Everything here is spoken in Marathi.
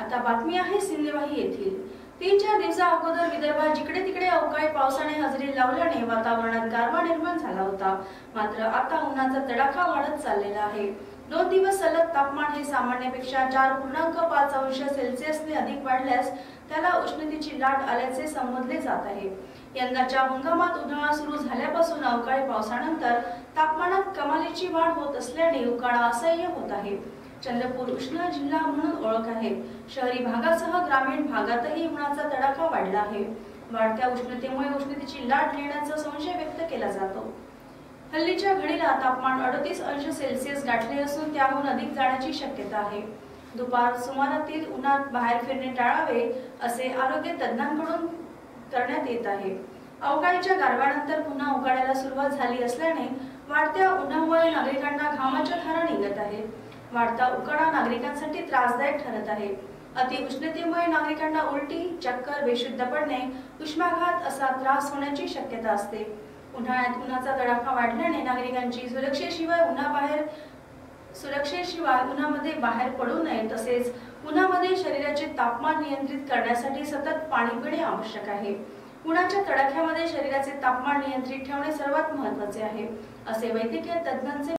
आता बातमी आहे सिंधुवाही येथील 3-4 दिवसा अगोदर विदर्भात जिकडे तिकडे अवकाळी पावसाने हजेरी लावल्याने वातावरणात गारवा निर्माण झाला होता। मात्र आता उन्हाचा तडाखा वाढत चाललेला आहे। 2 दिवस सलग तापमान हे सामान्यपेक्षा 4.5 अंश सेल्सिअसने अधिक वाढल्यास त्याला उष्णतेची लाट आल्याचे संबोधले जात आहे। यंदाच्या हंगामात उन्हाळा सुरू झाल्यापासून अवकाळी पावसानंतर तापमानात कमालीची वाढ होत असल्याने उकाडा असह्य होत आहे। चंद्रपूर उष्ण जिल्हा म्हणून ओळख आहे। शहरी भागासह ग्रामीण भागातही उन्हाचा तडाखा वाढला आहे। वाढत्या उष्णतेमुळे उष्णतेची लाट येण्याचा संशय व्यक्त केला जातो। हल्लीच्या घडीला तापमान 38 अंश सेल्सिअस गाठले असून त्याहून अधिक जाण्याची शक्यता आहे। दुपार सुमारातील उन्हात बाहेर फिरणे टाळावे असे आरोग्य तज्ञांकडून करण्यात येत आहे। अवकाळीच्या गारव्यानंतर पुन्हा उकाड्याला सुरुवात झाली असल्याने वाढत्या उन्हामुळे नागरिकांना घामाच्या धारा निघत आहेत। वाढता उकाडा नागरिकांसाठी त्रासदायक ठरत आहे। अति उष्णतेमुळे नागरिकांना उलटी, चक्कर, बेशुद्ध पडणे, उष्माघात असा त्रास होण्याची शक्यता असते। उन्हाळ्यात उन्हाचा तडाखा वाढल्याने नागरिकांची सुरक्षेशिवाय उन्हामध्ये बाहेर पडू नये। तसेच उन्हामध्ये शरीराचे तापमान नियंत्रित करण्यासाठी सतत पाणी पिणे आवश्यक आहे। उन्हाच्या तडाख्यामध्ये शरीराचे तापमान नियंत्रित ठेवणे सर्वात महत्त्वाचे आहे, असे वैद्यकीय तज्ञांचे